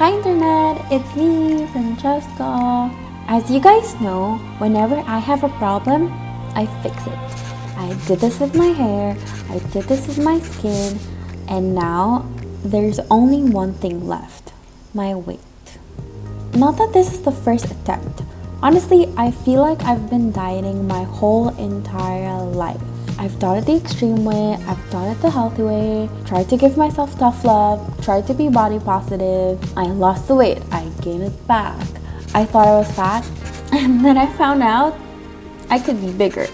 Hi Internet, it's me, Francesca. As you guys know, whenever I have a problem, I fix it. I did this with my hair, I did this with my skin, and now there's only one thing left: my weight. Not that this is the first attempt. Honestly, I feel like I've been dieting my whole entire life. I've done it the extreme way, I've done it the healthy way, tried to give myself tough love, tried to be body positive. I lost the weight, I gained it back. I thought I was fat, and then I found out I could be bigger.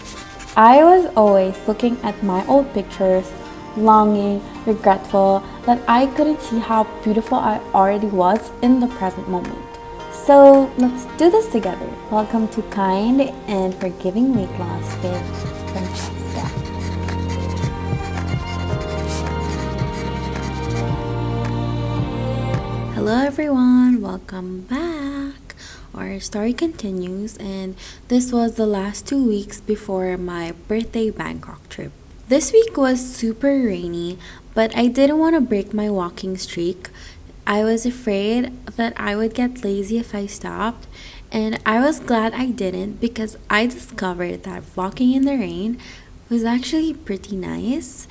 I was always looking at my old pictures, longing, regretful that I couldn't see how beautiful I already was in the present moment. So let's do this together. Welcome to Kind and Forgiving Weight Loss with Francesca. Hello everyone, welcome back. Our story continues, and this was the last 2 weeks before my birthday Bangkok trip. This week was super rainy, but I didn't want to break my walking streak. I was afraid that I would get lazy if I stopped, and I was glad I didn't because I discovered that walking in the rain was actually pretty nice.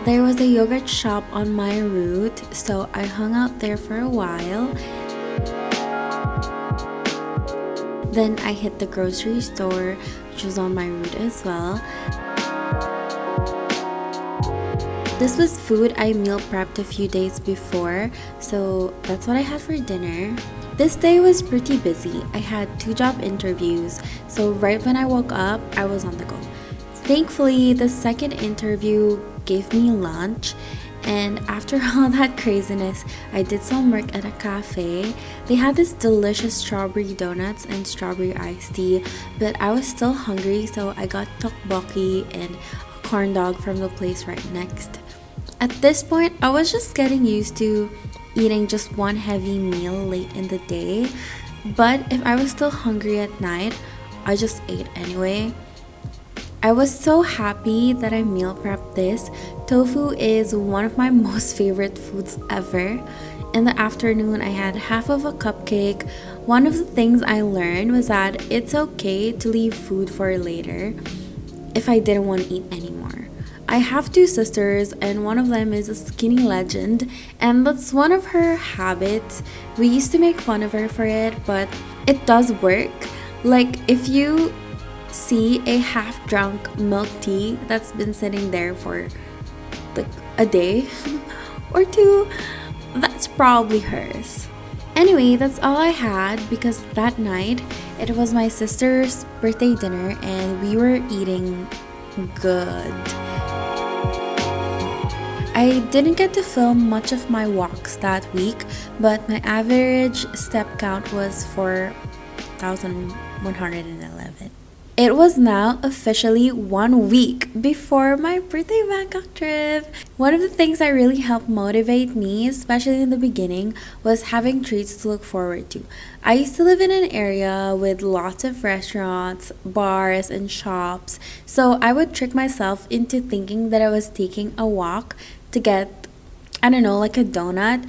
There was a yogurt shop on my route, so I hung out there for a while. Then I hit the grocery store, which was on my route as well. This was food I meal prepped a few days before, so that's what I had for dinner. This day was pretty busy. I had 2 job interviews, so right when I woke up, I was on the go. Thankfully, the second interview gave me lunch, and after all that craziness, I did some work at a cafe. They had this delicious strawberry donuts and strawberry iced tea, but I was still hungry, so I got tteokbokki and a corn dog from the place right next. At this point, I was just getting used to eating just one heavy meal late in the day, but if I was still hungry at night, I just ate anyway. I was so happy that I meal prepped this. Tofu is one of my most favorite foods ever. In the afternoon, I had half of a cupcake. One of the things I learned was that it's okay to leave food for later if I didn't want to eat anymore. I have 2 sisters, and one of them is a skinny legend, and that's one of her habits. We used to make fun of her for it, but it does work. Like, if you see a half-drunk milk tea that's been sitting there for like a day or 2, that's probably hers. Anyway, that's all I had because that night it was my sister's birthday dinner and we were eating good. I didn't get to film much of my walks that week, but my average step count was 4,111. It was now officially 1 week before my birthday Bangkok trip. One of the things that really helped motivate me, especially in the beginning, was having treats to look forward to. I used to live in an area with lots of restaurants, bars, and shops, so I would trick myself into thinking that I was taking a walk to get, I don't know, like a donut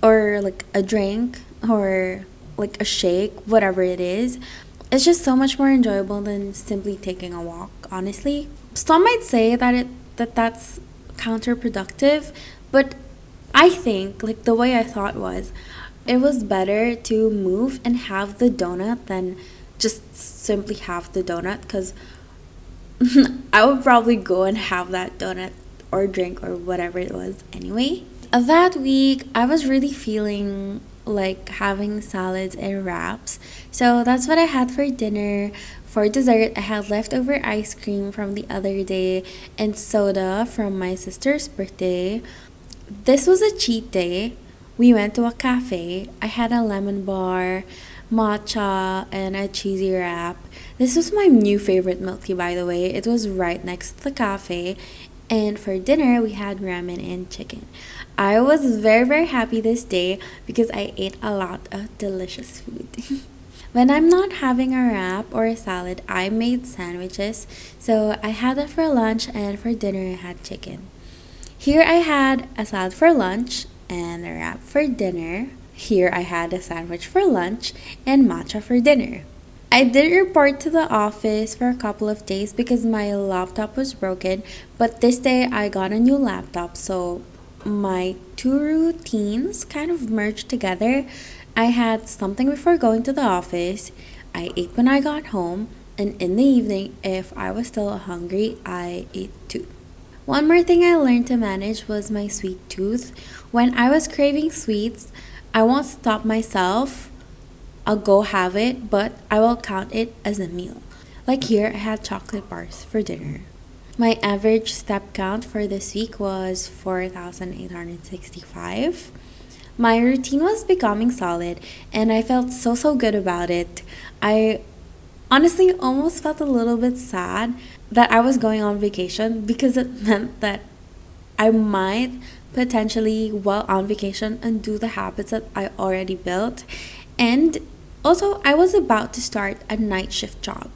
or like a drink or like a shake, whatever it is. It's just so much more enjoyable than simply taking a walk, honestly. Some might say that's counterproductive, but I think, like, the way I thought was, it was better to move and have the donut than just simply have the donut, because I would probably go and have that donut or drink or whatever it was anyway. That week, I was really feeling like having salads and wraps. So that's what I had for dinner. For dessert, I had leftover ice cream from the other day and soda from my sister's birthday. This was a cheat day. We went to a cafe. I had a lemon bar, matcha, and a cheesy wrap. This was my new favorite milk tea, by the way. It was right next to the cafe. And for dinner, we had ramen and chicken. I was very, very happy this day because I ate a lot of delicious food. When I'm not having a wrap or a salad, I made sandwiches. So I had that for lunch, and for dinner I had chicken. Here I had a salad for lunch and a wrap for dinner. Here I had a sandwich for lunch and matcha for dinner. I didn't report to the office for a couple of days because my laptop was broken, but this day I got a new laptop, so my two routines kind of merged together. I had something before going to the office, I ate when I got home, and in the evening, if I was still hungry, I ate too. One more thing I learned to manage was my sweet tooth. When I was craving sweets, I won't stop myself. I'll go have it, but I will count it as a meal. Like here, I had chocolate bars for dinner. My average step count for this week was 4,865. My routine was becoming solid, and I felt so good about it. I honestly almost felt a little bit sad that I was going on vacation because it meant that I might potentially, while on vacation, undo the habits that I already built. And also, I was about to start a night shift job.